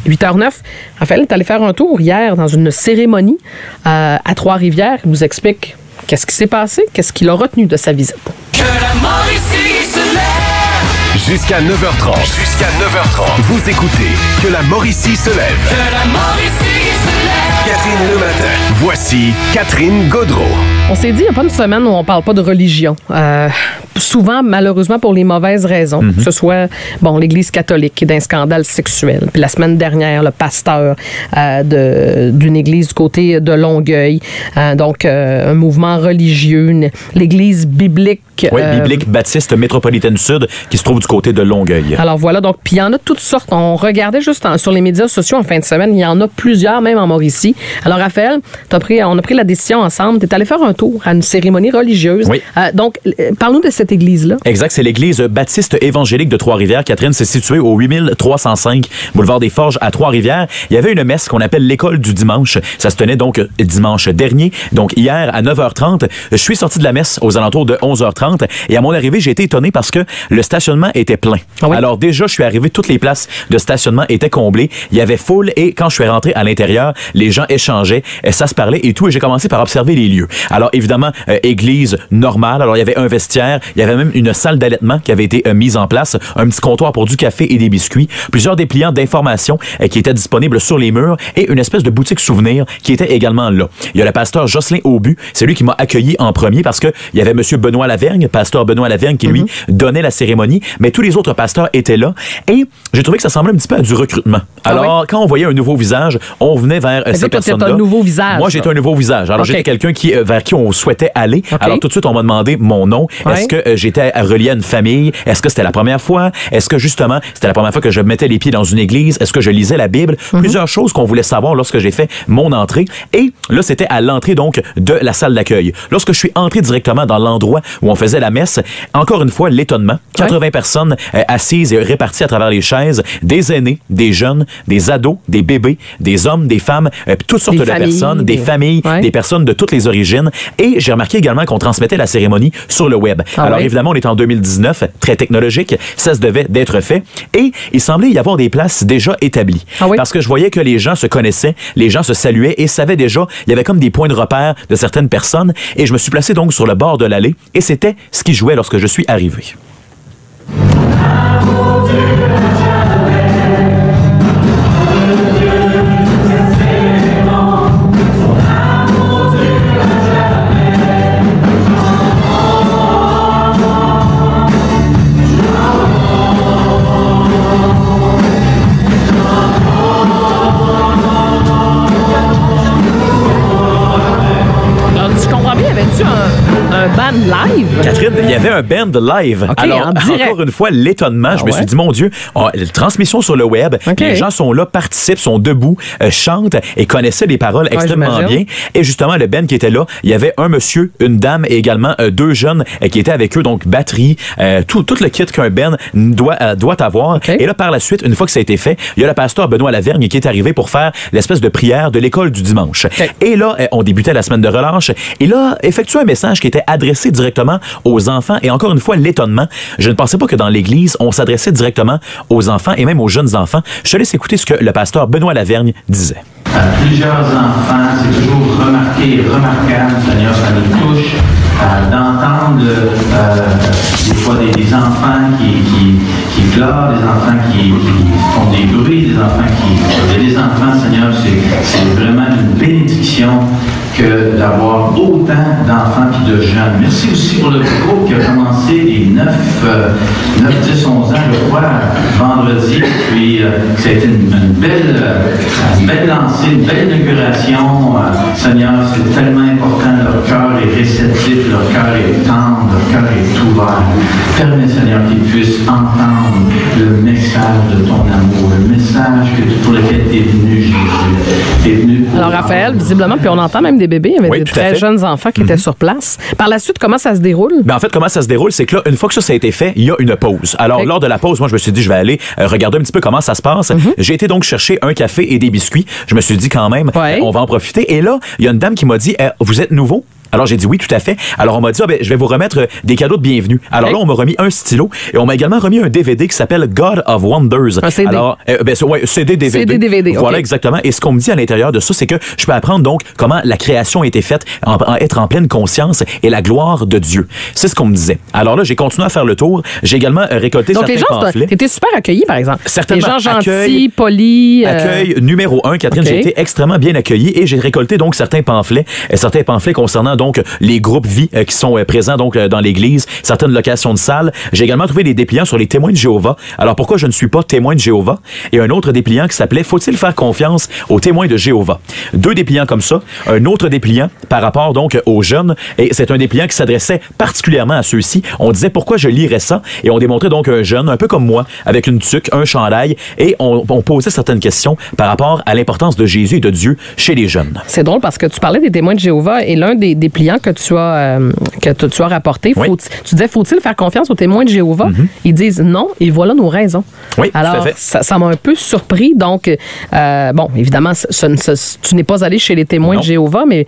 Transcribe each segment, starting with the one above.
8h09. Raphaël est allé faire un tour hier dans une cérémonie à Trois-Rivières. Il nous explique qu'est-ce qui s'est passé, qu'est-ce qu'il a retenu de sa visite. Que la Mauricie se lève. Jusqu'à 9h30. Vous écoutez Que la Mauricie se lève. Que la Mauricie se lève. Catherine Lematin. Voici Catherine Gaudreau. On s'est dit, il n'y a pas une semaine où on ne parle pas de religion. Souvent, malheureusement, pour les mauvaises raisons. Que ce soit, l'Église catholique qui est d'un scandale sexuel. Puis la semaine dernière, le pasteur d'une église du côté de Longueuil. Un mouvement religieux. L'Église biblique. Biblique Baptiste Métropolitaine Sud qui se trouve du côté de Longueuil. Alors voilà, donc, puis il y en a toutes sortes. On regardait juste sur les médias sociaux en fin de semaine. Il y en a plusieurs, même en Mauricie. Alors, Raphaël, on a pris la décision ensemble. Tu es allé faire un tour à une cérémonie religieuse. Oui. Parle-nous de cette église-là. Exact, c'est l'église baptiste évangélique de Trois-Rivières. Catherine, c'est situé au 8305 boulevard des Forges à Trois-Rivières. Il y avait une messe qu'on appelle l'école du dimanche. Ça se tenait donc dimanche dernier, donc hier à 9h30. Je suis sorti de la messe aux alentours de 11h30 et à mon arrivée, j'ai été étonné parce que le stationnement était plein. Ah oui? Alors déjà, je suis arrivé, toutes les places de stationnement étaient comblées. Il y avait foule et quand je suis rentré à l'intérieur, les gens échangeaient, ça se parlait et tout et j'ai commencé par observer les lieux. Alors évidemment, église normale. Alors il y avait un vestiaire, il y avait même une salle d'allaitement qui avait été mise en place, un petit comptoir pour du café et des biscuits, plusieurs dépliants d'informations qui étaient disponibles sur les murs et une espèce de boutique souvenir qui était également là. Il y a le pasteur Jocelyn Aubu, c'est lui qui m'a accueilli en premier parce que il y avait monsieur Benoît Lavergne, pasteur Benoît Lavergne qui lui donnait la cérémonie, mais tous les autres pasteurs étaient là et j'ai trouvé que ça semblait un petit peu à du recrutement. Alors quand on voyait un nouveau visage, on venait vers ces personnes-là. Un nouveau visage. Moi, j'étais un nouveau visage. Alors j'étais quelqu'un vers qui on souhaitait aller. Alors tout de suite, on m'a demandé mon nom. Est-ce que j'étais relié à une famille? Est-ce que c'était la première fois? Est-ce que justement, c'était la première fois que je mettais les pieds dans une église? Est-ce que je lisais la Bible? Plusieurs choses qu'on voulait savoir lorsque j'ai fait mon entrée. Et là, c'était à l'entrée donc de la salle d'accueil. Lorsque je suis entré directement dans l'endroit où on faisait la messe, encore une fois, l'étonnement. 80 personnes assises et réparties à travers les chaises, des aînés, des jeunes, des ados, des bébés, des hommes, des femmes, toutes sortes de personnes, des familles, des personnes de toutes les origines. Et j'ai remarqué également qu'on transmettait la cérémonie sur le web. Alors évidemment, on est en 2019, très technologique, ça se devait d'être fait. Et il semblait y avoir des places déjà établies. Parce que je voyais que les gens se connaissaient, les gens se saluaient et savaient déjà, il y avait comme des points de repère de certaines personnes. Et je me suis placé donc sur le bord de l'allée et c'était ce qui jouait lorsque je suis arrivé. Live? Catherine, il y avait un band live. Alors, encore une fois, l'étonnement, je me suis dit, mon Dieu, transmission sur le web, les gens sont là, participent, sont debout, chantent et connaissaient les paroles extrêmement bien. Et justement, le band qui était là, il y avait un monsieur, une dame et également deux jeunes qui étaient avec eux, donc batterie, tout le kit qu'un band doit avoir. Et là, par la suite, une fois que ça a été fait, il y a le pasteur Benoît Lavergne qui est arrivé pour faire l'espèce de prière de l'école du dimanche. Et là, on débutait la semaine de relâche. Et là, effectué un message qui était adressé directement aux enfants. Et encore une fois, l'étonnement. Je ne pensais pas que dans l'Église, on s'adressait directement aux enfants et même aux jeunes enfants. Je te laisse écouter ce que le pasteur Benoît Lavergne disait. Plusieurs enfants, c'est toujours remarquable, Seigneur, ça nous touche d'entendre des fois des enfants qui pleurent, des enfants qui font des bruits, des enfants qui... des enfants, Seigneur, c'est vraiment une bénédiction que d'avoir autant d'enfants et de jeunes. Merci aussi pour le groupe qui a commencé les 9, 10, 11 ans, je crois, vendredi. Puis ça a été une belle lancée, une belle inauguration. Seigneur, c'est tellement important. Leur cœur est réceptif, leur cœur est tendre, leur cœur est ouvert. Permets, Seigneur, qu'ils puissent entendre le message de ton amour, le message pour lequel tu es venu, Jésus. Tu es venu pour... Alors, Raphaël, visiblement, puis on entend même des bébés, il y avait des très jeunes enfants qui étaient sur place. Par la suite, comment ça se déroule? Ben, en fait, comment ça se déroule, c'est que là, une fois que ça a été fait, il y a une pause. Alors, lors de la pause, moi, je me suis dit, je vais aller regarder un petit peu comment ça se passe. J'ai été donc chercher un café et des biscuits. Je me suis dit quand même, on va en profiter. Et là, il y a une dame qui m'a dit, vous êtes nouveau? Alors, j'ai dit oui, tout à fait. Alors, on m'a dit, je vais vous remettre des cadeaux de bienvenue. Alors là, on m'a remis un stylo et on m'a également remis un DVD qui s'appelle God of Wonders. Un CD. Alors, CD, DVD. CD, DVD, Voilà, okay. exactement. Et ce qu'on me dit à l'intérieur de ça, c'est que je peux apprendre donc comment la création a été faite, être en pleine conscience et la gloire de Dieu. C'est ce qu'on me disait. Alors là, j'ai continué à faire le tour. J'ai également récolté donc, certains pamphlets. T'étais super accueilli, par exemple. Certainement. Les gens gentils, polis. Accueil numéro 1, Catherine, okay. J'ai été extrêmement bien accueilli et j'ai récolté donc certains pamphlets concernant donc les groupes vie qui sont présents donc dans l'Église, certaines locations de salles. J'ai également trouvé des dépliants sur les témoins de Jéhovah. Alors pourquoi je ne suis pas témoin de Jéhovah? Et un autre dépliant qui s'appelait Faut-il faire confiance aux témoins de Jéhovah? 2 dépliants comme ça. Un autre dépliant par rapport donc aux jeunes. Et c'est un dépliant qui s'adressait particulièrement à ceux-ci. On disait pourquoi je lirais ça et on démontrait donc un jeune, un peu comme moi, avec une tuque, un chandail et on posait certaines questions par rapport à l'importance de Jésus et de Dieu chez les jeunes. C'est drôle parce que tu parlais des témoins de Jéhovah et l'un des dépliants que tu as rapporté, oui. Tu disais, faut-il faire confiance aux témoins de Jéhovah? Mm-hmm. Ils disent non et voilà nos raisons. Oui, alors, tout à fait. Ça m'a un peu surpris. Donc, évidemment, tu n'es pas allé chez les témoins de Jéhovah, mais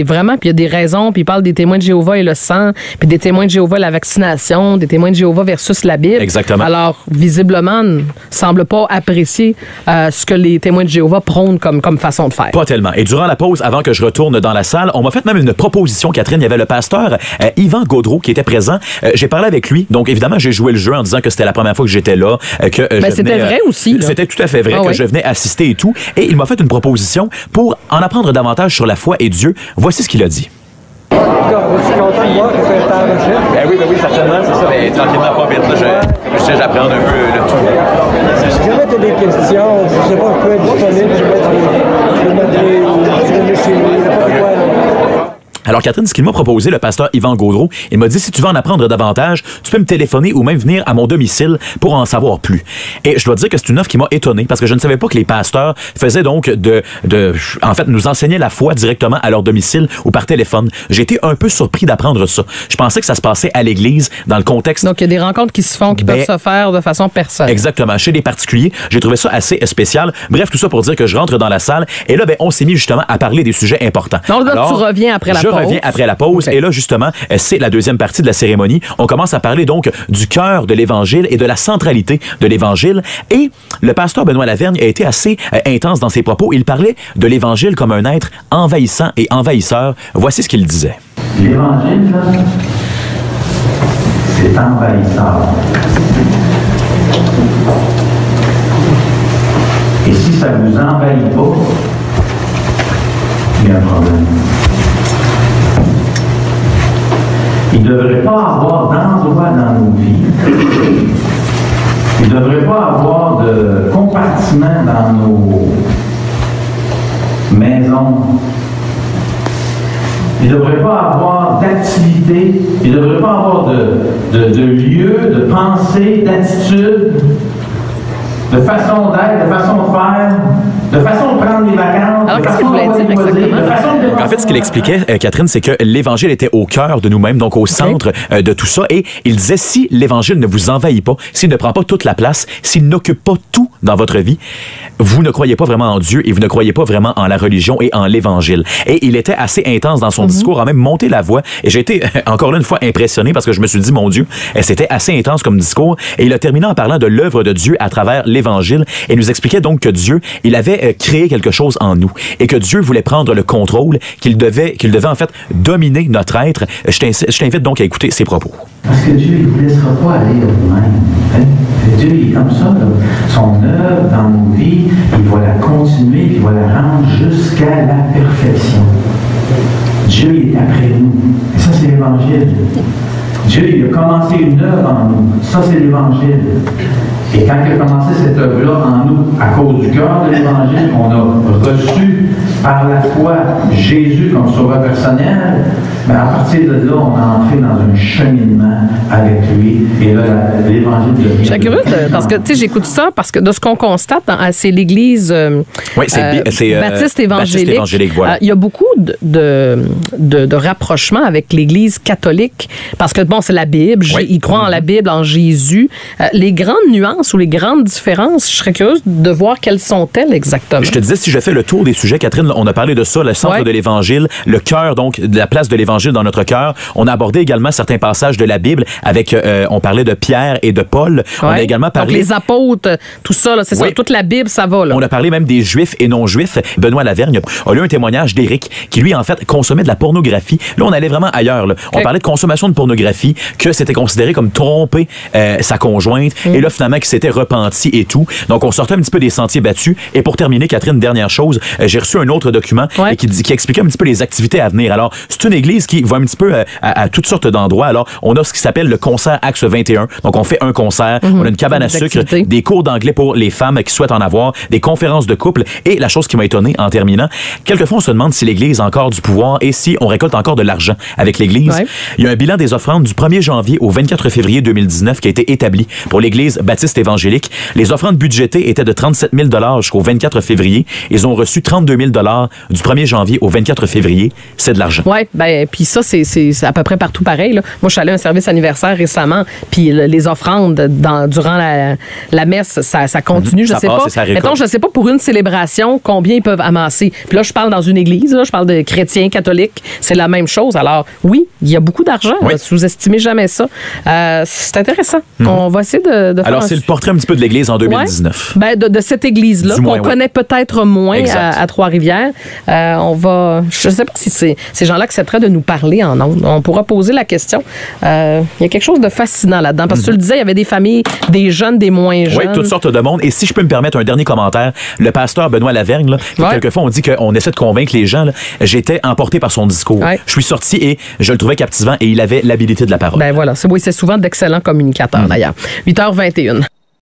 vraiment, puis il y a des raisons, puis ils parlent des témoins de Jéhovah et le sang, puis des témoins de Jéhovah et la vaccination, des témoins de Jéhovah versus la Bible. Exactement. Alors, visiblement, ne semble pas apprécier ce que les témoins de Jéhovah prônent comme façon de faire. Pas tellement. Et durant la pause, avant que je retourne dans la salle, on m'a fait même une proposition, Catherine. Il y avait le pasteur Yvan Gaudreau qui était présent. J'ai parlé avec lui. Donc, évidemment, j'ai joué le jeu en disant que c'était la première fois que j'étais là. C'était vrai aussi. Là. C'était tout à fait vrai que je venais assister et tout. Et il m'a fait une proposition pour en apprendre davantage sur la foi et Dieu. Voici ce qu'il a dit. Je suis content de voir que tu es en recherche. Oui, certainement, c'est ça. Mais tranquillement, pas vite. J'apprends un peu le tout. Si jamais tu as des questions, je ne sais pas, je peux être disponible. Je vais mettre chez lui, n'importe quoi. Alors, Catherine, ce qu'il m'a proposé, le pasteur Yvan Gaudreau, il m'a dit, si tu veux en apprendre davantage, tu peux me téléphoner ou même venir à mon domicile pour en savoir plus. Et je dois dire que c'est une offre qui m'a étonné parce que je ne savais pas que les pasteurs faisaient donc en fait, nous enseignaient la foi directement à leur domicile ou par téléphone. J'ai été un peu surpris d'apprendre ça. Je pensais que ça se passait à l'église, dans le contexte. Donc, il y a des rencontres qui se font, qui peuvent se faire de façon personnelle. Exactement. Chez des particuliers, j'ai trouvé ça assez spécial. Bref, tout ça pour dire que je rentre dans la salle et là, on s'est mis justement à parler des sujets importants. Donc, là, tu reviens après la pause. Je reviens après la pause. Okay. Et là, justement, c'est la deuxième partie de la cérémonie. On commence à parler donc du cœur de l'Évangile et de la centralité de l'Évangile. Et le pasteur Benoît Lavergne a été assez intense dans ses propos. Il parlait de l'Évangile comme un être envahissant et envahisseur. Voici ce qu'il disait. L'Évangile, c'est envahissant. Et si ça ne vous envahit pas, il y a un problème. Il ne devrait pas avoir d'endroit dans nos vies. Il ne devrait pas avoir de compartiment dans nos maisons. Il ne devrait pas avoir d'activité. Il ne devrait pas avoir de lieu, de pensée, d'attitude, de façon d'être, de façon de faire, de façon de prendre des vacances. Alors, qu'est-ce qu'il voulait dire exactement? En fait, ce qu'il expliquait, Catherine, c'est que l'Évangile était au cœur de nous-mêmes, donc au centre de tout ça. Et il disait, si l'Évangile ne vous envahit pas, s'il ne prend pas toute la place, s'il n'occupe pas tout dans votre vie, vous ne croyez pas vraiment en Dieu et vous ne croyez pas vraiment en la religion et en l'Évangile. Et il était assez intense dans son discours, a même monté la voix. Et j'ai été, encore une fois, impressionné parce que je me suis dit, mon Dieu, c'était assez intense comme discours. Et il a terminé en parlant de l'œuvre de Dieu à travers l'Évangile et nous expliquait donc que Dieu, il avait créé quelque chose en nous et que Dieu voulait prendre le contrôle, qu'il devait en fait dominer notre être. Je t'invite donc à écouter ses propos. Parce que Dieu, il ne vous laissera pas aller de vous-même. Hein? Dieu, il est comme ça. Là. Son œuvre dans nos vies, il va la continuer, il va la rendre jusqu'à la perfection. Dieu, il est après nous. Et ça, c'est l'Évangile. Dieu, il a commencé une œuvre en nous. Ça, c'est l'Évangile. Et quand il a commencé cette œuvre-là en nous, à cause du cœur de l'Évangile, on a reçu par la foi Jésus comme sauveur personnel, mais à partir de là, on a entré dans un cheminement avec lui. Et là, l'Évangile devient... Je suis curieuse parce que, tu sais, j'écoute ça parce que de ce qu'on constate, c'est l'Église Baptiste évangélique. Voilà. Il y a beaucoup de rapprochements avec l'Église catholique parce que, bon, c'est la Bible. Ils croient en la Bible, en Jésus. Les grandes nuances différences ou les grandes différences? Je serais curieuse de voir quelles sont-elles exactement. Je te disais, si je fais le tour des sujets, Catherine, on a parlé de ça, le centre de l'Évangile, le cœur, donc, de la place de l'Évangile dans notre cœur. On a abordé également certains passages de la Bible avec, on parlait de Pierre et de Paul. On a également parlé... Donc, les apôtres, tout ça, là, c'est ça, toute la Bible, ça va, là. On a parlé même des Juifs et non-Juifs. Benoît Lavergne a lu un témoignage d'Éric qui, lui, en fait, consommait de la pornographie. Là, on allait vraiment ailleurs, là. On parlait de consommation de pornographie, que c'était considéré comme tromper sa conjointe, et là, finalement, qu'il s'était repenti et tout. Donc, on sortait un petit peu des sentiers battus. Et pour terminer, Catherine, dernière chose, j'ai reçu un autre document qui expliquait un petit peu les activités à venir. Alors, c'est une église qui va un petit peu à toutes sortes d'endroits. Alors, on a ce qui s'appelle le concert Axe 21. Donc, on fait un concert, on a une cabane à sucre, des cours d'anglais pour les femmes qui souhaitent en avoir, des conférences de couple. Et la chose qui m'a étonné en terminant, quelquefois, on se demande si l'église a encore du pouvoir et si on récolte encore de l'argent avec l'église. Il y a un bilan des offrandes du 1er janvier au 24 février 2019 qui a été établi pour l'église baptiste évangélique. Les offrandes budgétées étaient de 37 000 jusqu'au 24 février. Ils ont reçu 32 000 du 1er janvier au 24 février. C'est de l'argent. Oui, ben puis ça, c'est à peu près partout pareil, là. Moi, je suis allée à un service anniversaire récemment, puis les offrandes durant la messe, ça continue. Je sais pas. Mettons, je sais pas pour une célébration combien ils peuvent amasser. Puis là, je parle dans une église, là, je parle de chrétiens, catholiques, c'est la même chose. Alors, oui, il y a beaucoup d'argent. Oui. Sous-estimez jamais ça. C'est intéressant. On va essayer de faire. Alors, c'est le portrait un petit peu de l'église en 2019. Ben, de cette église-là, qu'on connaît peut-être moins à Trois-Rivières. Je ne sais pas si ces gens-là accepteraient de nous parler en ondes. On pourra poser la question. Il y a quelque chose de fascinant là-dedans. Parce que tu le disais, il y avait des familles, des jeunes, des moins jeunes. Oui, toutes sortes de monde. Et si je peux me permettre un dernier commentaire, le pasteur Benoît Lavergne, là, quelquefois on dit qu'on essaie de convaincre les gens. Là, j'étais emporté par son discours. Je suis sorti et je le trouvais captivant et il avait l'habilité de la parole. Ben voilà. C'est souvent d'excellents communicateurs d'ailleurs. 8h21.